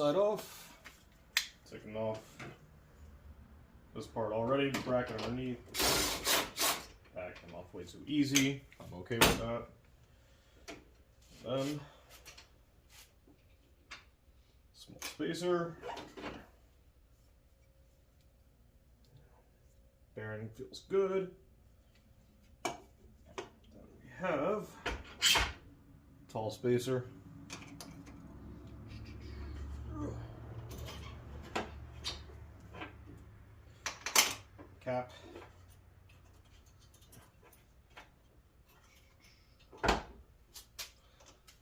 side off. Taking off this part already, bracket underneath. That came off way too easy. I'm okay with that. Then small spacer. Bearing feels good. Then we have tall spacer. Cap.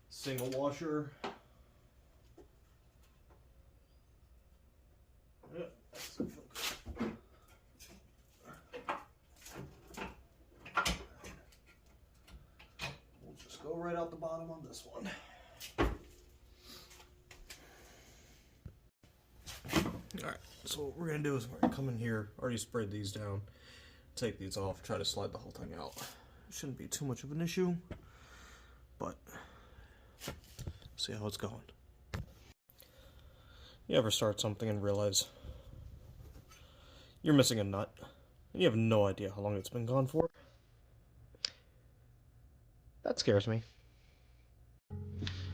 Single washer. Yeah, that doesn't feel good. We'll just go right out the bottom on this one. Alright, so what we're going to do is we're going to come in here, already sprayed these down, take these off, try to slide the whole thing out. It shouldn't be too much of an issue, but see how it's going. You ever start something and realize you're missing a nut, and you have no idea how long it's been gone for? That scares me.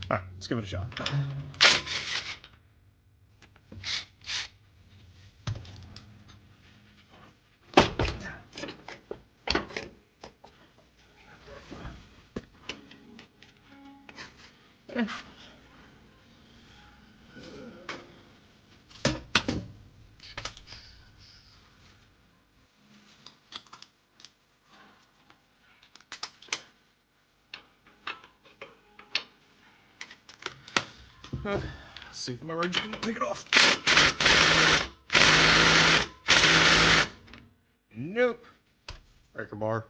Alright, let's give it a shot. Let's see if my rig's gonna take it off. Nope. Breaker bar.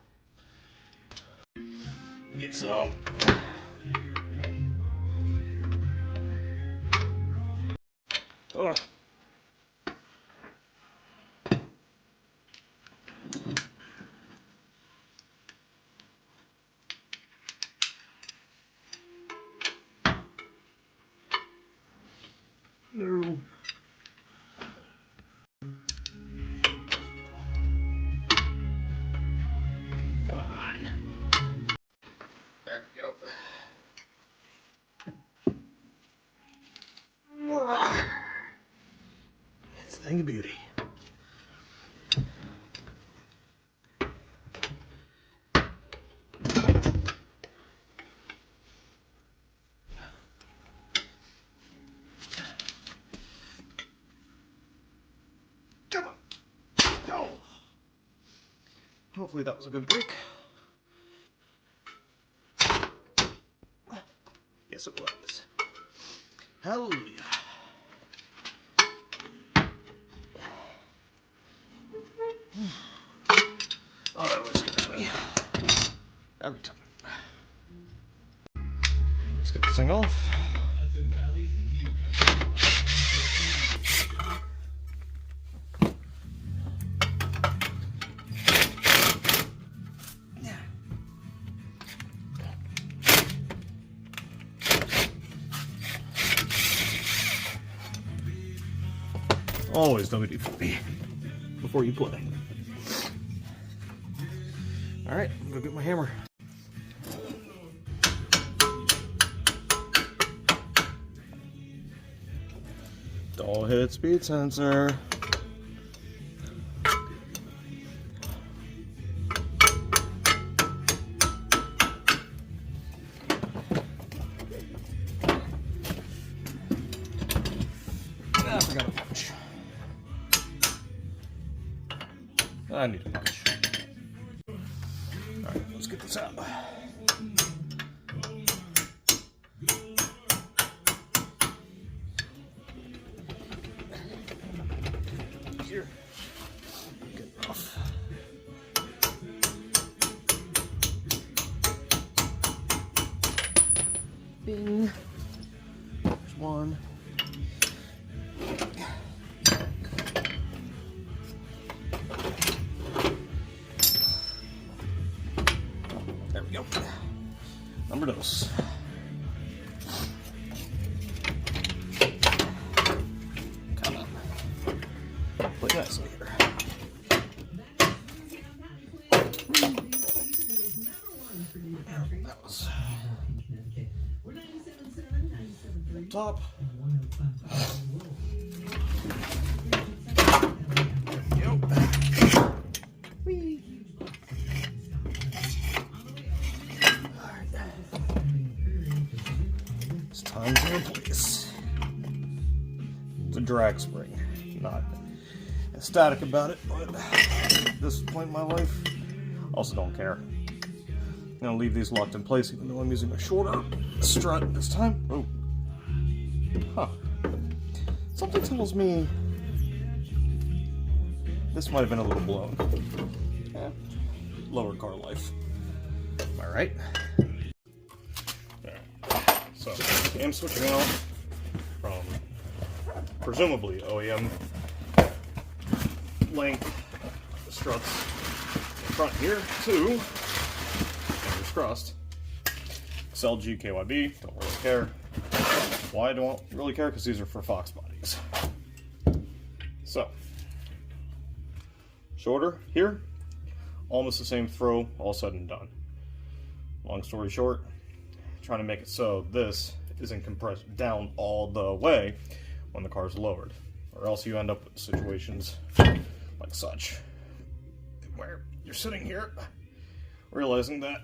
Get some. Ugh. No. Come on. There we go. It's a thing of beauty. Come on. No. Hopefully that was a good break. Yes, it was. Hallelujah. Oh, that always scares me. Every time. Let's get this thing off. Always WD-40 before you play. Alright, I'm gonna get my hammer. Don't hit speed sensor. I forgot a punch. I need a punch. Alright, let's get this out. Here. Good enough. Bing. There's one. There we go. Number dos. nicely here. That was top. Whee. Alright. It's time to replace the drag spring. Not ecstatic about it, but at this point in my life, also don't care. I'm gonna leave these locked in place even though I'm using a shorter strut this time. Oh. Huh. Something tells me this might have been a little blown. Yeah. Lower car life. Am I right? Alright. So, I'm switching out from presumably OEM length struts in front here to, fingers crossed, XLG KYB. Don't really care. Why I don't really care? Because these are for Fox bodies. So, shorter here, almost the same throw, all said and done. Long story short, trying to make it so this isn't compressed down all the way when the car is lowered, or else you end up with situations like such, where you're sitting here realizing that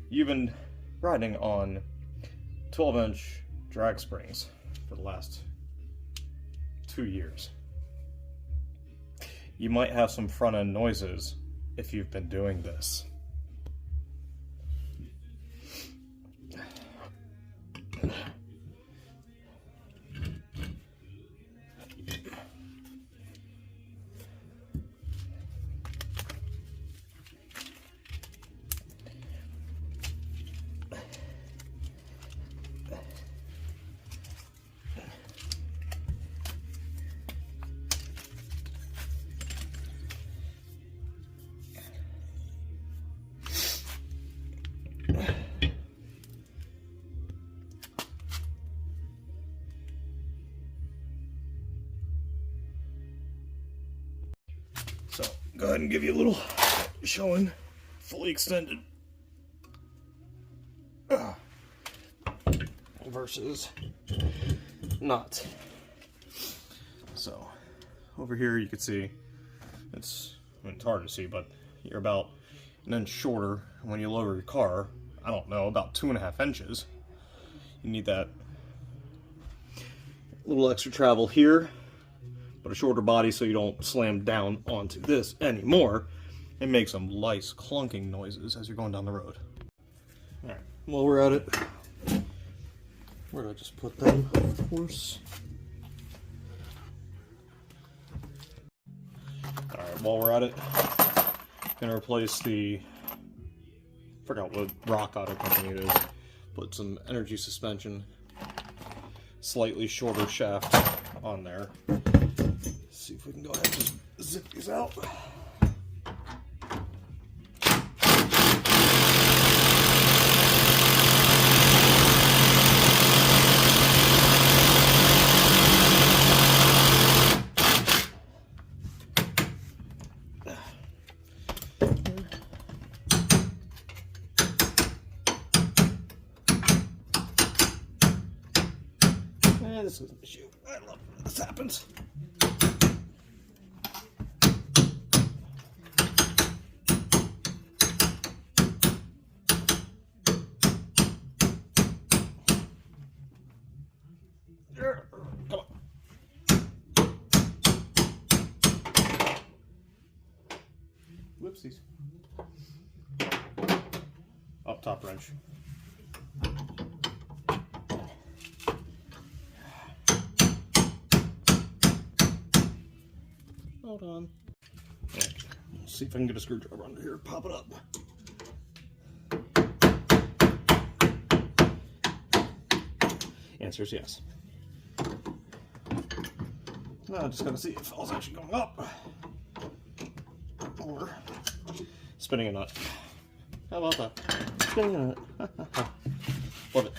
you've been riding on 12-inch drag springs for the last 2 years. You might have some front-end noises if you've been doing this. So, go ahead and give you a little showing, fully extended. Versus not. So, over here you can see, it's hard to see, but you're about an inch shorter when you lower your car. I don't know, about 2.5 inches. You need that little extra travel here, but a shorter body so you don't slam down onto this anymore and make some nice clunking noises as you're going down the road. Alright, while we're at it, where did I just put them? Of course. Alright, while we're at it, I'm gonna replace the, forgot what rock auto company it is, put some energy suspension, slightly shorter shaft on there. See if we can go ahead and just zip these out. This is an issue. I love when this happens. Come on. Whoopsies. Up top wrench. Hold on. Okay. Let's see if I can get a screwdriver under here. Pop it up. Answer is yes. Now I just gotta see if it's actually going up or spinning a nut. How about that? Spinning a nut. Love it.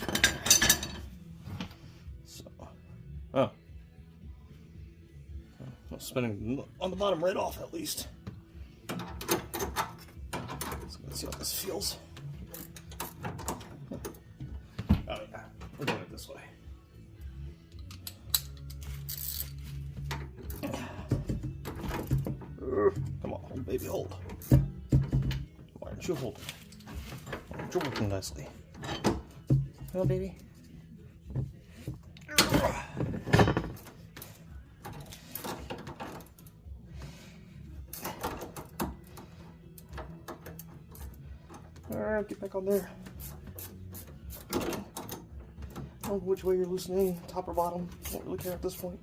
So, oh. Well, spinning on the bottom right off at least. So let's see how this feels. Oh yeah, we're doing it this way. Come on, baby, hold. Why aren't you holding? Why aren't you working nicely? Come on, baby. Alright, get back on there. I don't know which way you're loosening, top or bottom. Don't really care at this point.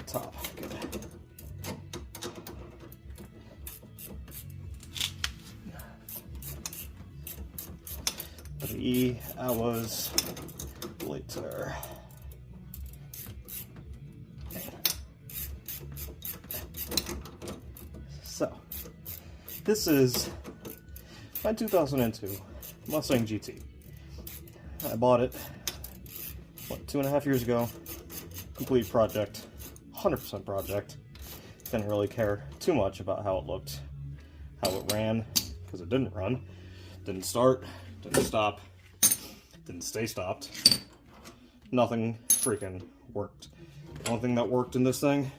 Top, good. The hours later. So, this is my 2002 Mustang GT. I bought it, what, 2.5 years ago. Complete project, 100% project. Didn't really care too much about how it looked, how it ran, because it didn't run. Didn't start, didn't stop, didn't stay stopped. Nothing freaking worked. The only thing that worked in this thing,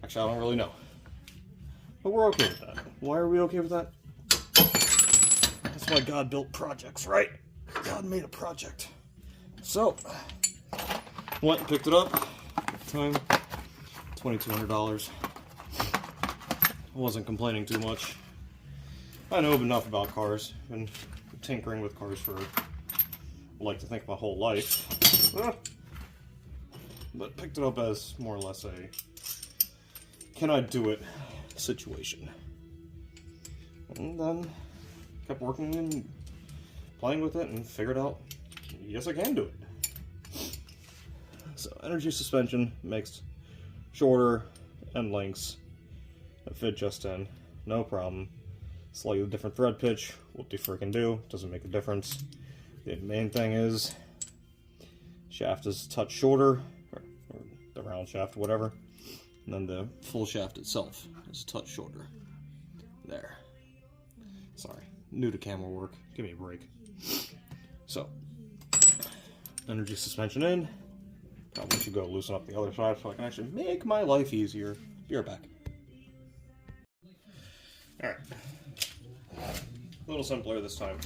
actually I don't really know, but we're okay with that. Why are we okay with that? That's why God built projects, right? God made a project. So, went and picked it up. At the time, $2,200. I wasn't complaining too much. I know enough about cars. Been tinkering with cars for, I like to think, my whole life. But picked it up as more or less a can I do it situation. And then kept working and playing with it and figured out, yes, I can do it. So energy suspension makes shorter end lengths that fit just in, no problem. Slightly different thread pitch, what do you freaking do? Doesn't make a difference. The main thing is shaft is a touch shorter, or the round shaft, whatever, and then the full shaft itself is a touch shorter. There. Sorry, new to camera work. Give me a break. So, energy suspension in. Probably should go loosen up the other side so I can actually make my life easier. Be right back. Alright. A little simpler this time.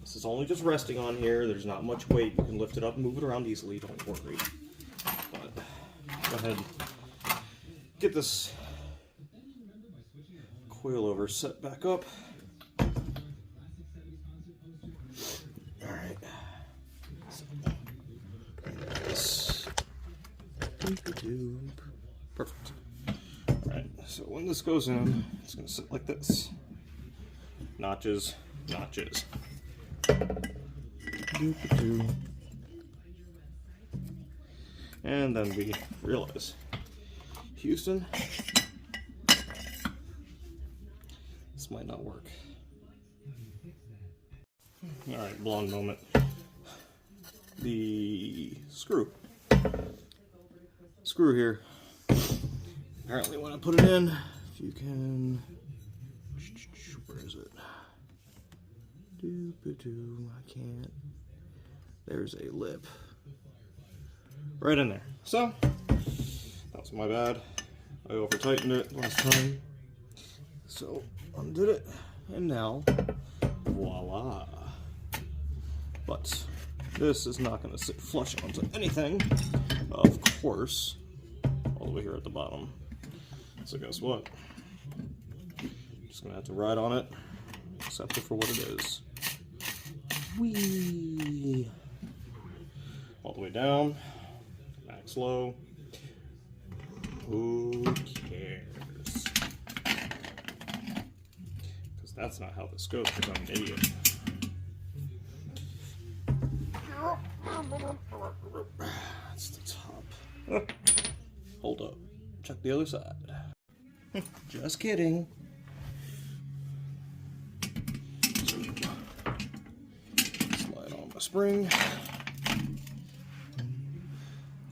This is only just resting on here. There's not much weight. You can lift it up and move it around easily. Don't worry. But go ahead and get this coilover set back up. Alright. Perfect. Alright, so when this goes in, it's going to sit like this. Notches, notches. And then we realize, Houston, this might not work. Alright, blonde moment. The screw here. Apparently when I put it in, if you can, where is it? I can't. There's a lip right in there. So that was my bad. I over tightened it last time. So undid it, and now voila. But this is not going to sit flush onto anything, of course, all the way here at the bottom. So guess what? Just going to have to ride on it, accept it for what it is. Whee! All the way down, max low. Who cares? Because that's not how this goes, because I'm an idiot. That's the top. Hold up. Check the other side. Just kidding. spring.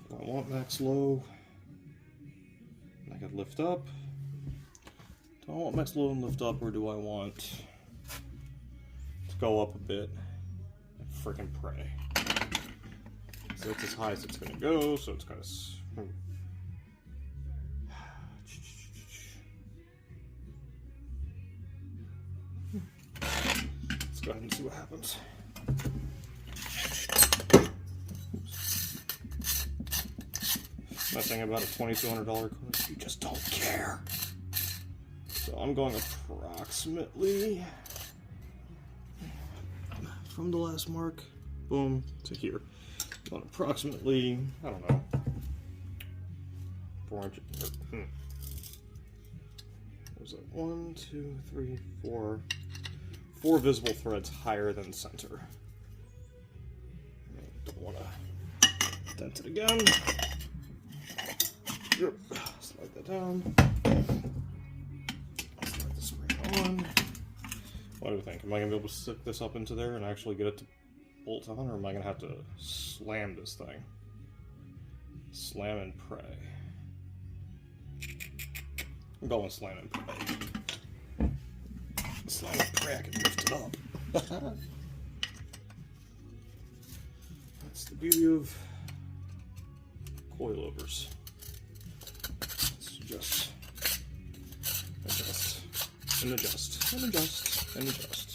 I want max low. I could lift up. Do I want max low and lift up, or do I want to go up a bit and frickin' pray? So it's as high as it's gonna go, so it's gonna. Let's go ahead and see what happens. That thing about a $2,200 course, you just don't care. So I'm going approximately from the last mark, boom, to here. Going approximately, I don't know, 4 inches. What was it? 1, 2, 3, 4. 4 visible threads higher than center. Don't want to dent it again. Yep. Slide that down. Slide the spring on. What do we think? Am I going to be able to stick this up into there and actually get it to bolt on, or am I going to have to slam this thing? Slam and pray. I'm going slam and pray. Slam and pray I can lift it up. That's the beauty of coilovers. Just adjust and adjust and adjust and adjust.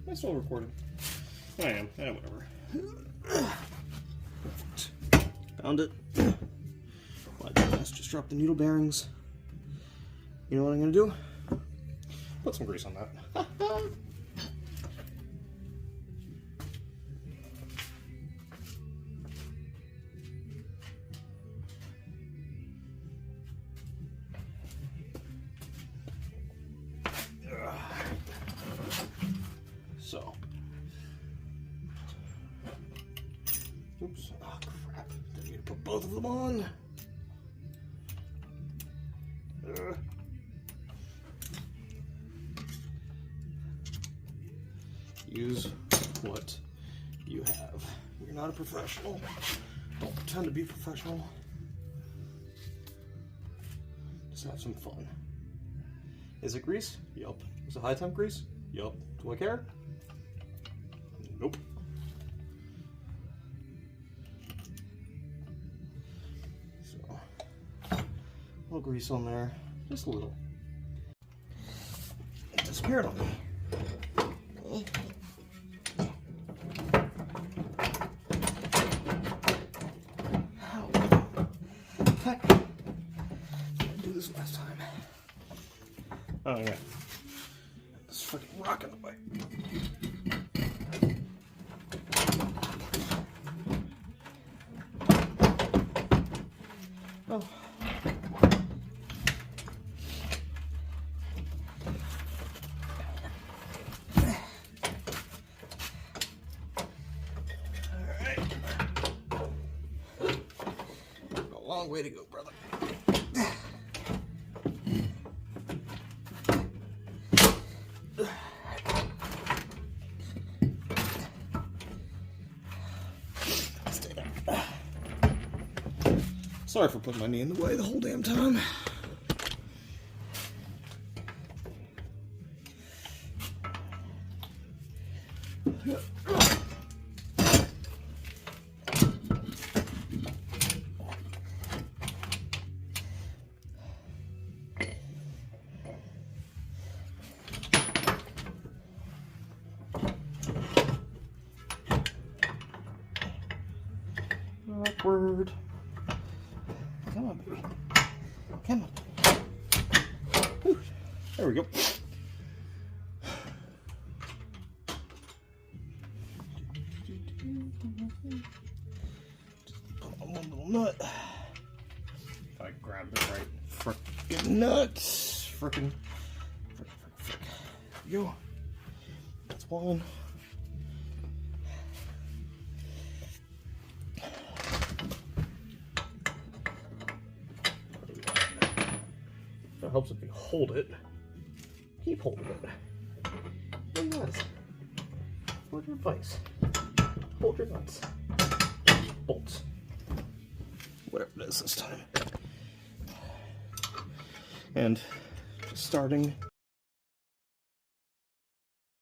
I'm still recording. I am. Yeah, whatever. Perfect. Found it. Well, let's just drop the needle bearings. You know what I'm gonna do? Put some grease on that. So, oops, oh crap, I need to put both of them on. Use what you have. You're not a professional. Don't pretend to be professional. Just have some fun. Is it grease? Yup. Is it high temp grease? Yup. Do I care? Nope. So, a little grease on there, just a little. It disappeared on me. How? Heck. Didn't do this last time. Oh yeah. This fucking rock in the way. Oh. Alright. A long way to go, brother. Stay down. Sorry for putting my knee in the way the whole damn time. Awkward. Come on, baby. Come on. Whew. There we go. Put on one little nut. If I grab the right frickin' nuts. Frickin'. There we go. That's one. It helps if you hold it. Keep holding it. And nuts. Hold your advice. Hold your nuts. Bolts. Whatever it is this time. And just starting